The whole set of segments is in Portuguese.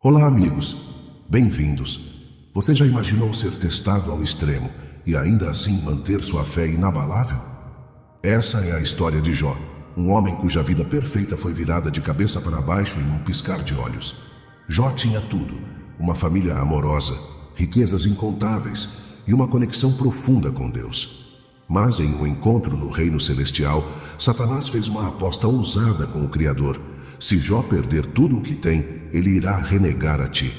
Olá, amigos. Bem-vindos. Você já imaginou ser testado ao extremo e ainda assim manter sua fé inabalável? Essa é a história de Jó, um homem cuja vida perfeita foi virada de cabeça para baixo em um piscar de olhos. Jó tinha tudo: uma família amorosa, riquezas incontáveis e uma conexão profunda com Deus. Mas em um encontro no reino celestial, Satanás fez uma aposta ousada com o Criador. Se Jó perder tudo o que tem, ele irá renegar a ti.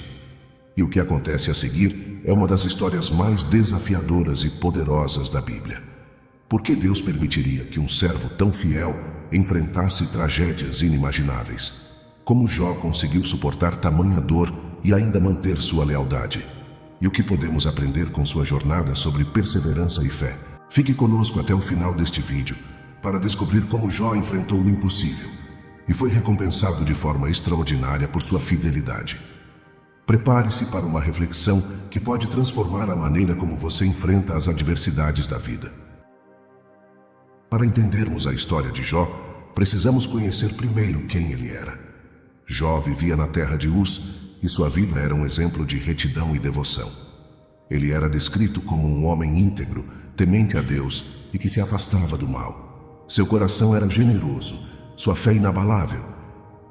E o que acontece a seguir é uma das histórias mais desafiadoras e poderosas da Bíblia. Por que Deus permitiria que um servo tão fiel enfrentasse tragédias inimagináveis? Como Jó conseguiu suportar tamanha dor e ainda manter sua lealdade? E o que podemos aprender com sua jornada sobre perseverança e fé? Fique conosco até o final deste vídeo para descobrir como Jó enfrentou o impossível e foi recompensado de forma extraordinária por sua fidelidade. Prepare-se para uma reflexão que pode transformar a maneira como você enfrenta as adversidades da vida. Para entendermos a história de Jó, precisamos conhecer primeiro quem ele era. Jó vivia na terra de Uz e sua vida era um exemplo de retidão e devoção. Ele era descrito como um homem íntegro, temente a Deus e que se afastava do mal. Seu coração era generoso, sua fé inabalável,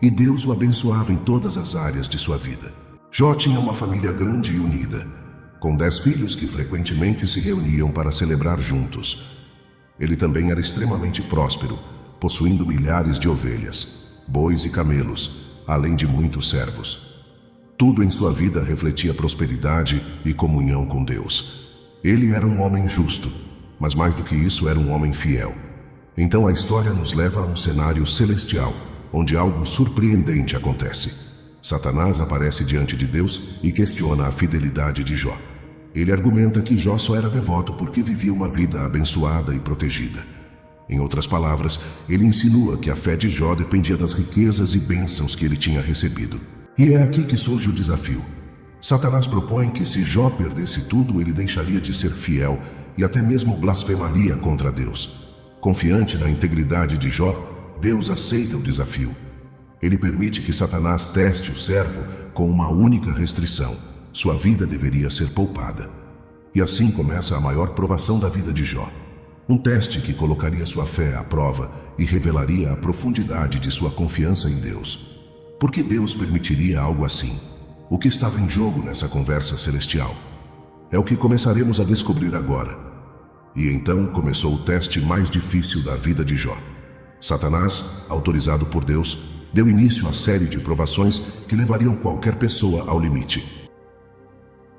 e Deus o abençoava em todas as áreas de sua vida. Jó tinha uma família grande e unida, com 10 filhos que frequentemente se reuniam para celebrar juntos. Ele também era extremamente próspero, possuindo milhares de ovelhas, bois e camelos, além de muitos servos. Tudo em sua vida refletia prosperidade e comunhão com Deus. Ele era um homem justo, mas mais do que isso, era um homem fiel. Então a história nos leva a um cenário celestial, onde algo surpreendente acontece. Satanás aparece diante de Deus e questiona a fidelidade de Jó. Ele argumenta que Jó só era devoto porque vivia uma vida abençoada e protegida. Em outras palavras, ele insinua que a fé de Jó dependia das riquezas e bênçãos que ele tinha recebido. E é aqui que surge o desafio. Satanás propõe que se Jó perdesse tudo, ele deixaria de ser fiel e até mesmo blasfemaria contra Deus. Confiante na integridade de Jó, Deus aceita o desafio. Ele permite que Satanás teste o servo com uma única restrição: sua vida deveria ser poupada. E assim começa a maior provação da vida de Jó. Um teste que colocaria sua fé à prova e revelaria a profundidade de sua confiança em Deus. Por que Deus permitiria algo assim? O que estava em jogo nessa conversa celestial? É o que começaremos a descobrir agora. E então começou o teste mais difícil da vida de Jó. Satanás, autorizado por Deus, deu início à série de provações que levariam qualquer pessoa ao limite.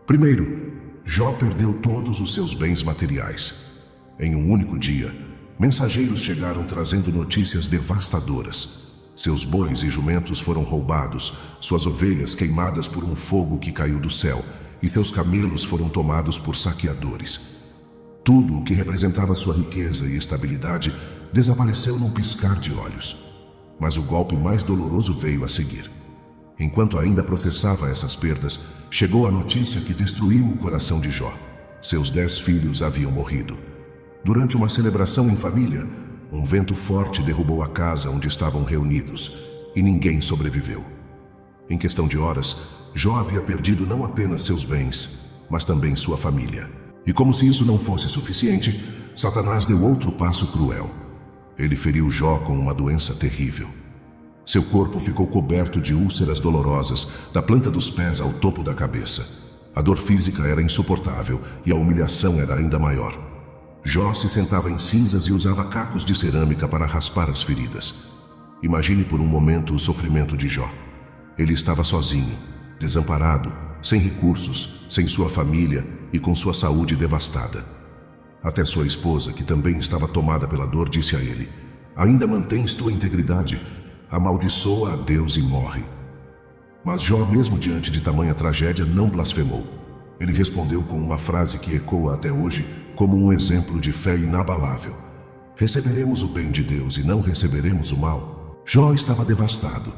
Primeiro, Jó perdeu todos os seus bens materiais. Em um único dia, mensageiros chegaram trazendo notícias devastadoras. Seus bois e jumentos foram roubados, suas ovelhas queimadas por um fogo que caiu do céu, e seus camelos foram tomados por saqueadores. Tudo o que representava sua riqueza e estabilidade desapareceu num piscar de olhos. Mas o golpe mais doloroso veio a seguir. Enquanto ainda processava essas perdas, chegou a notícia que destruiu o coração de Jó. Seus 10 filhos haviam morrido. Durante uma celebração em família, um vento forte derrubou a casa onde estavam reunidos, e ninguém sobreviveu. Em questão de horas, Jó havia perdido não apenas seus bens, mas também sua família. E como se isso não fosse suficiente, Satanás deu outro passo cruel. Ele feriu Jó com uma doença terrível. Seu corpo ficou coberto de úlceras dolorosas, da planta dos pés ao topo da cabeça. A dor física era insuportável e a humilhação era ainda maior. Jó se sentava em cinzas e usava cacos de cerâmica para raspar as feridas. Imagine por um momento o sofrimento de Jó. Ele estava sozinho, desamparado, sem recursos, sem sua família e com sua saúde devastada. Até sua esposa, que também estava tomada pela dor, disse a ele: "Ainda mantens tua integridade? Amaldiçoa a Deus e morre." Mas Jó, mesmo diante de tamanha tragédia, não blasfemou. Ele respondeu com uma frase que ecoa até hoje como um exemplo de fé inabalável: "Receberemos o bem de Deus e não receberemos o mal." Jó estava devastado,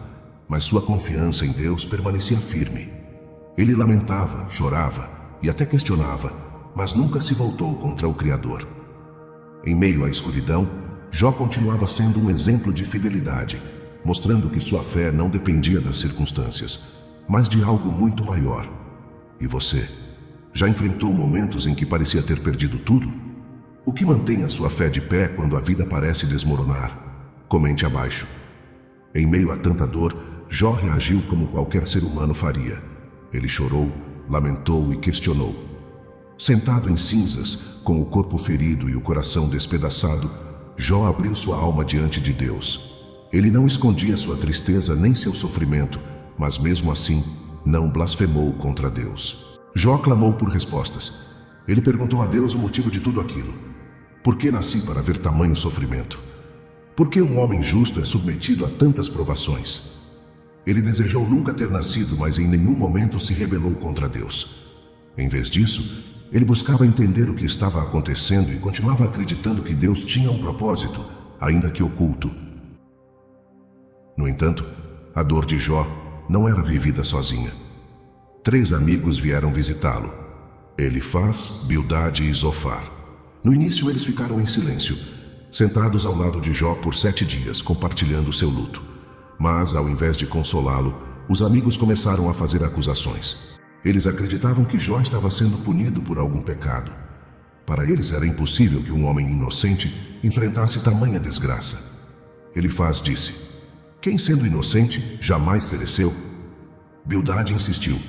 mas sua confiança em Deus permanecia firme. Ele lamentava, chorava e até questionava, mas nunca se voltou contra o Criador. Em meio à escuridão, Jó continuava sendo um exemplo de fidelidade, mostrando que sua fé não dependia das circunstâncias. mas de algo muito maior. E você? Já enfrentou momentos em que parecia ter perdido tudo? O que mantém a sua fé de pé quando a vida parece desmoronar? Comente abaixo. Em meio a tanta dor, Jó reagiu como qualquer ser humano faria. Ele chorou, lamentou e questionou. Sentado em cinzas, com o corpo ferido e o coração despedaçado, Jó abriu sua alma diante de Deus. Ele não escondia sua tristeza nem seu sofrimento, mas mesmo assim, não blasfemou contra Deus. Jó clamou por respostas. Ele perguntou a Deus o motivo de tudo aquilo. Por que nasci para ver tamanho sofrimento? Por que um homem justo é submetido a tantas provações? Ele desejou nunca ter nascido, mas em nenhum momento se rebelou contra Deus. Em vez disso, ele buscava entender o que estava acontecendo e continuava acreditando que Deus tinha um propósito, ainda que oculto. No entanto, a dor de Jó não era vivida sozinha. 3 amigos vieram visitá-lo: Elifaz, Bildade e Zofar. No início eles ficaram em silêncio, sentados ao lado de Jó por 7 dias, compartilhando seu luto. Mas, ao invés de consolá-lo, os amigos começaram a fazer acusações. Eles acreditavam que Jó estava sendo punido por algum pecado. Para eles era impossível que um homem inocente enfrentasse tamanha desgraça. Elifaz disse: quem sendo inocente jamais pereceu? Bildade insistiu: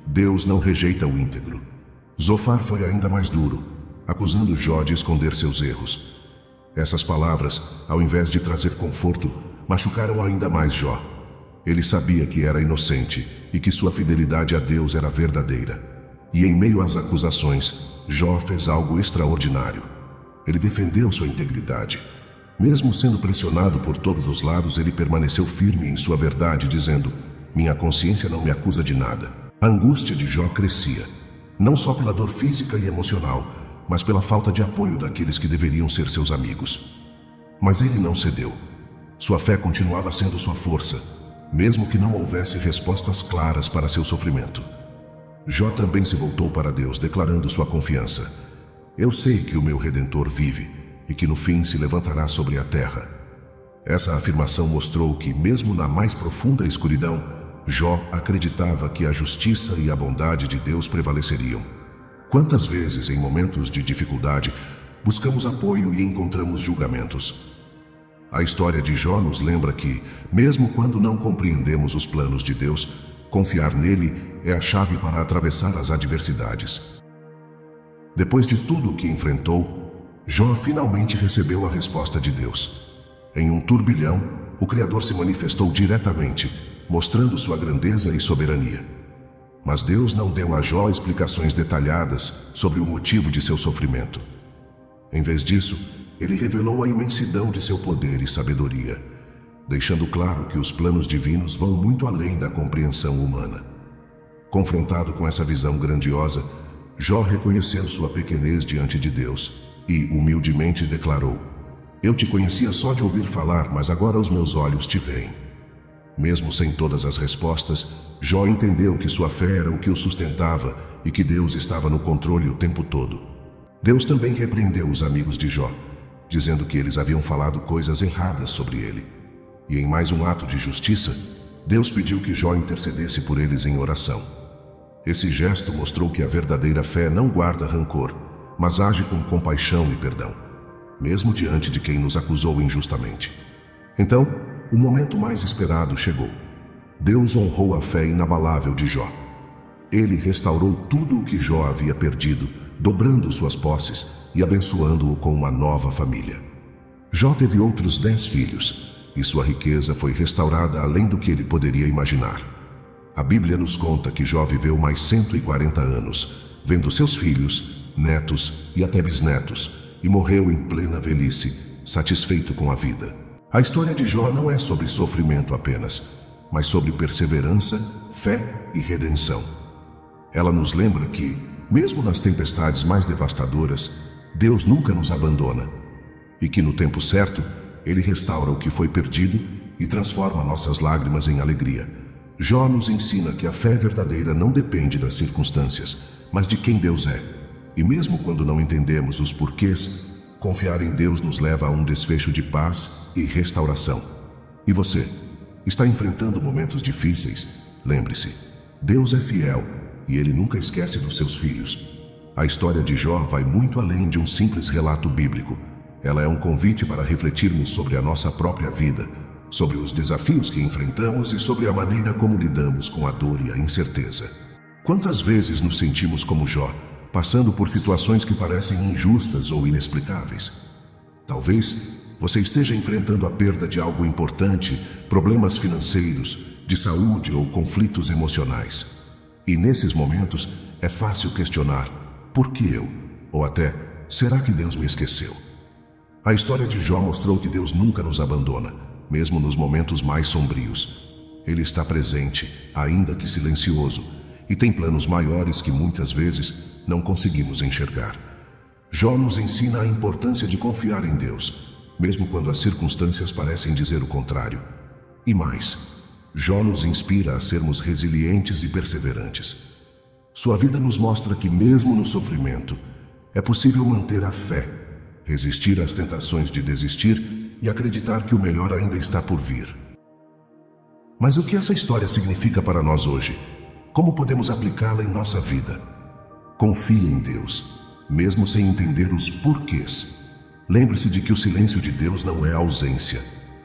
Deus não rejeita o íntegro. Zofar foi ainda mais duro, acusando Jó de esconder seus erros. Essas palavras, ao invés de trazer conforto, machucaram ainda mais Jó. Ele sabia que era inocente e que sua fidelidade a Deus era verdadeira. E em meio às acusações, Jó fez algo extraordinário. Ele defendeu sua integridade. Mesmo sendo pressionado por todos os lados, ele permaneceu firme em sua verdade, dizendo: minha consciência não me acusa de nada. A angústia de Jó crescia, não só pela dor física e emocional, mas pela falta de apoio daqueles que deveriam ser seus amigos. Mas ele não cedeu. Sua fé continuava sendo sua força, mesmo que não houvesse respostas claras para seu sofrimento. Jó também se voltou para Deus, declarando sua confiança: eu sei que o meu Redentor vive e que no fim se levantará sobre a terra. Essa afirmação mostrou que, mesmo na mais profunda escuridão, Jó acreditava que a justiça e a bondade de Deus prevaleceriam. Quantas vezes, em momentos de dificuldade, buscamos apoio e encontramos julgamentos? A história de Jó nos lembra que, mesmo quando não compreendemos os planos de Deus, confiar nele é a chave para atravessar as adversidades. Depois de tudo o que enfrentou, Jó finalmente recebeu a resposta de Deus. Em um turbilhão, o Criador se manifestou diretamente, mostrando sua grandeza e soberania. Mas Deus não deu a Jó explicações detalhadas sobre o motivo de seu sofrimento. Em vez disso, ele revelou a imensidão de seu poder e sabedoria, deixando claro que os planos divinos vão muito além da compreensão humana. Confrontado com essa visão grandiosa, Jó reconheceu sua pequenez diante de Deus e, humildemente, declarou: eu te conhecia só de ouvir falar, mas agora os meus olhos te veem. Mesmo sem todas as respostas, Jó entendeu que sua fé era o que o sustentava e que Deus estava no controle o tempo todo. Deus também repreendeu os amigos de Jó, dizendo que eles haviam falado coisas erradas sobre ele. E em mais um ato de justiça, Deus pediu que Jó intercedesse por eles em oração. Esse gesto mostrou que a verdadeira fé não guarda rancor, mas age com compaixão e perdão, mesmo diante de quem nos acusou injustamente. Então, o momento mais esperado chegou. Deus honrou a fé inabalável de Jó. Ele restaurou tudo o que Jó havia perdido, dobrando suas posses e abençoando-o com uma nova família. Jó teve outros 10 filhos, e sua riqueza foi restaurada além do que ele poderia imaginar. A Bíblia nos conta que Jó viveu mais 140 anos, vendo seus filhos, netos e até bisnetos, e morreu em plena velhice, satisfeito com a vida. A história de Jó não é sobre sofrimento apenas, mas sobre perseverança, fé e redenção. Ela nos lembra que, mesmo nas tempestades mais devastadoras, Deus nunca nos abandona, e que no tempo certo, Ele restaura o que foi perdido e transforma nossas lágrimas em alegria. Jó nos ensina que a fé verdadeira não depende das circunstâncias, mas de quem Deus é. E mesmo quando não entendemos os porquês, confiar em Deus nos leva a um desfecho de paz e restauração. E você, está enfrentando momentos difíceis? Lembre-se, Deus é fiel e Ele nunca esquece dos seus filhos. A história de Jó vai muito além de um simples relato bíblico. Ela é um convite para refletirmos sobre a nossa própria vida, sobre os desafios que enfrentamos e sobre a maneira como lidamos com a dor e a incerteza. Quantas vezes nos sentimos como Jó, passando por situações que parecem injustas ou inexplicáveis? Talvez você esteja enfrentando a perda de algo importante, problemas financeiros, de saúde ou conflitos emocionais. E nesses momentos é fácil questionar: por que eu? Ou até, será que Deus me esqueceu? A história de Jó mostrou que Deus nunca nos abandona, mesmo nos momentos mais sombrios. Ele está presente, ainda que silencioso, e tem planos maiores que muitas vezes não conseguimos enxergar. Jó nos ensina a importância de confiar em Deus, mesmo quando as circunstâncias parecem dizer o contrário. E mais, Jó nos inspira a sermos resilientes e perseverantes. Sua vida nos mostra que mesmo no sofrimento, é possível manter a fé, resistir às tentações de desistir e acreditar que o melhor ainda está por vir. Mas o que essa história significa para nós hoje? Como podemos aplicá-la em nossa vida? Confie em Deus, mesmo sem entender os porquês. Lembre-se de que o silêncio de Deus não é ausência.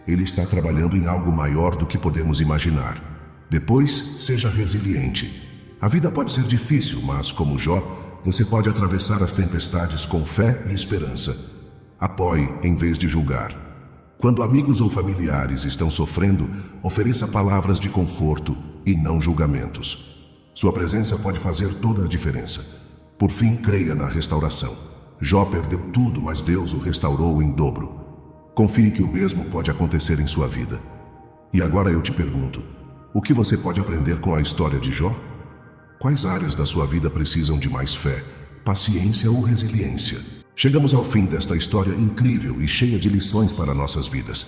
Ele está trabalhando em algo maior do que podemos imaginar. Depois, seja resiliente. A vida pode ser difícil, mas, como Jó, você pode atravessar as tempestades com fé e esperança. Apoie em vez de julgar. Quando amigos ou familiares estão sofrendo, ofereça palavras de conforto e não julgamentos. Sua presença pode fazer toda a diferença. Por fim, creia na restauração. Jó perdeu tudo, mas Deus o restaurou em dobro. Confie que o mesmo pode acontecer em sua vida. E agora eu te pergunto, o que você pode aprender com a história de Jó? Quais áreas da sua vida precisam de mais fé, paciência ou resiliência? Chegamos ao fim desta história incrível e cheia de lições para nossas vidas.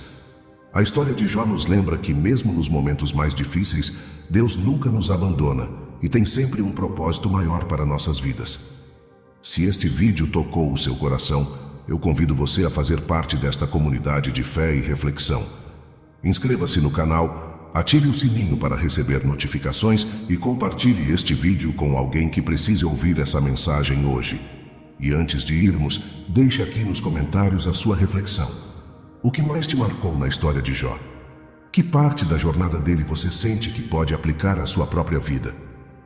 A história de Jó nos lembra que, mesmo nos momentos mais difíceis, Deus nunca nos abandona e tem sempre um propósito maior para nossas vidas. Se este vídeo tocou o seu coração, eu convido você a fazer parte desta comunidade de fé e reflexão. Inscreva-se no canal, ative o sininho para receber notificações e compartilhe este vídeo com alguém que precise ouvir essa mensagem hoje. E antes de irmos, deixe aqui nos comentários a sua reflexão. O que mais te marcou na história de Jó? Que parte da jornada dele você sente que pode aplicar à sua própria vida?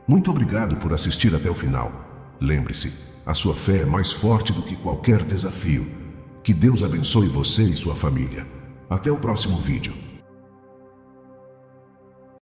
Muito obrigado por assistir até o final. Lembre-se, a sua fé é mais forte do que qualquer desafio. Que Deus abençoe você e sua família. Até o próximo vídeo.